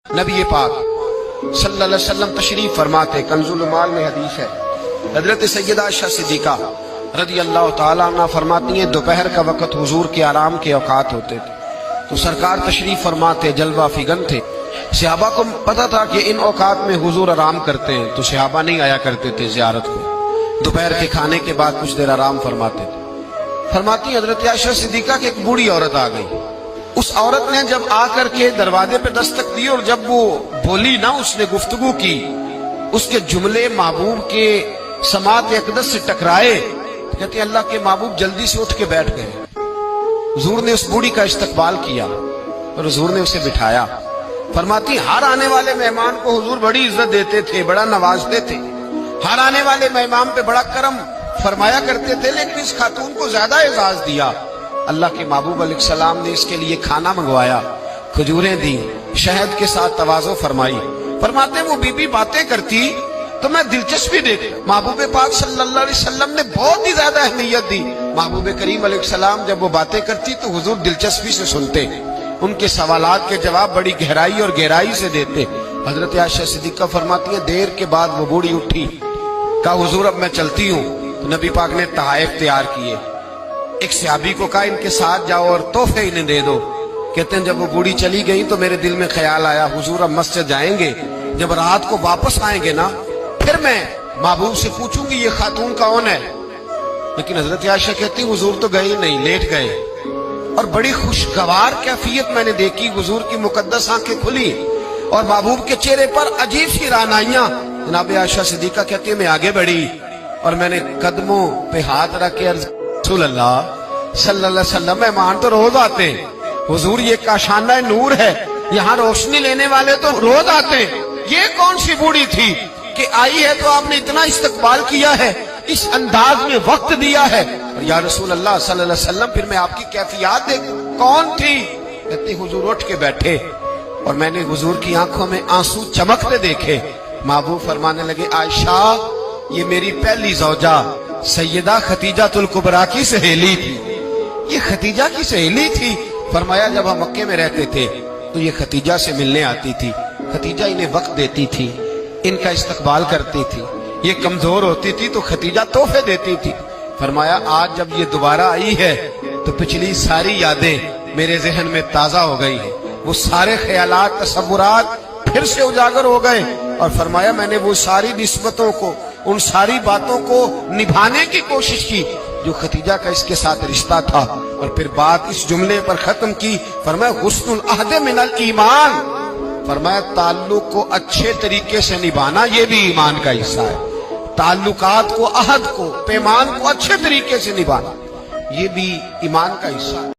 नबी पाक सल्लल्लाहु अलैहि वसल्लम तशरीफ फरमाते, कंजुल माल में हदीस है, हजरत सैयदा आयशा सिद्दीका रदी अल्लाह ताला अन्हा फरमाती हैं, दोपहर का वक्त हुजूर के आराम के औकात होते थे तो सरकार तशरीफ फरमाते, जलवा फिगन थे। सहाबा को पता था कि इन औकात में हुजूर आराम करते हैं तो सहाबा नहीं आया करते थे जियारत को। दोपहर के खाने के बाद कुछ देर आराम फरमाते थे। फरमाती हजरत आयशा सिद्दीका की एक बूढ़ी औरत आ गई। उस औरत ने जब आकर के दरवाजे पे दस्तक दी और जब वो बोली ना, उसने गुफ्तगू की, उसके जुमले महबूब के समात अक़दस से टकराए। कहते अल्लाह के महबूब जल्दी से उठ के बैठ गए। हुजूर ने उस बूढ़ी का इस्तकबाल किया और हुजूर ने उसे बिठाया। फरमाती हर आने वाले मेहमान को हुजूर बड़ी इज्जत देते थे, बड़ा नवाजते थे, हर आने वाले मेहमान पे बड़ा करम फरमाया करते थे, लेकिन इस खातून को ज्यादा एजाज दिया। अल्लाह के महबूब अलैहिस्सलाम ने इसके लिए खाना मंगवाया, खजूरें दी, शहद के साथ तवाज़ो फरमाई। फरमाते वो बीबी बातें करती तो मैं दिलचस्पी देखता। महबूब पाक सल्लल्लाहु अलैहि वसल्लम ने बहुत ही ज्यादा अहमियत दी। महबूब करीम अलैहिस्सलाम जब वो बातें करती तो हुजूर दिलचस्पी से सुनते, उनके सवालात के जवाब बड़ी गहराई और गहराई से देते। हजरत आयशा सिद्दीका फरमाती है, देर के बाद वो बूढ़ी उठी, कहा हुजूर अब मैं चलती हूँ। तो नबी पाक ने तहाइफ तैयार किए। एक सहाबी को कहा इनके साथ जाओ और तोहफे इन्हें दे दो। कहते हैं जब वो बूढ़ी चली गई तो मेरे दिल में ख्याल आया, हुजूर अब मस्जिद जाएंगे, जब रात को वापस आएंगे ना फिर मैं महबूब से पूछूंगी ये खातून कौन है। लेकिन हजरत आयशा कहती हुजूर तो गए नहीं, लेट गए और बड़ी खुशगवार कैफियत मैंने देखी। हुजूर की मुकद्दस आंखें खुली और महबूब के चेहरे पर अजीब सी रानाइयां। जनाब आयशा सिद्दीका कहती है मैं आगे बढ़ी और मैंने कदमों पे हाथ रख के अर्ज रसूल अल्लाह सल्लल्लाहु अलैहि वसल्लम, मेहमान तो रोज आते हैं, हुजूर ये काशाना नूर है, यहाँ रोशनी लेने वाले तो रोज आते हैं, ये कौन सी बूढ़ी थी कि आई है तो आपने इतना इस्तकबाल किया है, इस अंदाज में वक्त दिया है। और या रसूल अल्लाह सल्लल्लाहु अलैहि वसल्लम फिर मैं आपकी कैफियत देख कौन थी। कहती हुजूर उठ के बैठे और मैंने हुजूर की आंखों में आंसू चमकते देखे। महबूब फरमाने लगे आयशा ये मेरी पहली ज़ौजा सैयदा खतीजातुल कुबरा की सहेली थी। ये खतीजा की सहेली थी। फरमाया जब हम मक्के में रहते थे तो ये खतीजा से मिलने आती थी, खतीजा इन्हें वक्त देती थी, इनका इस्तकबाल करती थी। ये कमजोर होती थी तो खतीजा तोहफे देती थी। फरमाया आज जब ये दोबारा आई है तो पिछली सारी यादें मेरे जहन में ताजा हो गई है, वो सारे ख्यालात तसव्वुरात फिर से उजागर हो गए। और फरमाया मैंने वो सारी निस्बतों को, उन सारी बातों को निभाने की कोशिश की जो खतीजा का इसके साथ रिश्ता था। और फिर बात इस जुमले पर खत्म की। फरमाया हुस्नुल अहद मिनल ईमान, फरमाया ताल्लुक को अच्छे तरीके से निभाना ये भी ईमान का हिस्सा है। ताल्लुकात को, अहद को, पैमान को अच्छे तरीके से निभाना ये भी ईमान का हिस्सा है।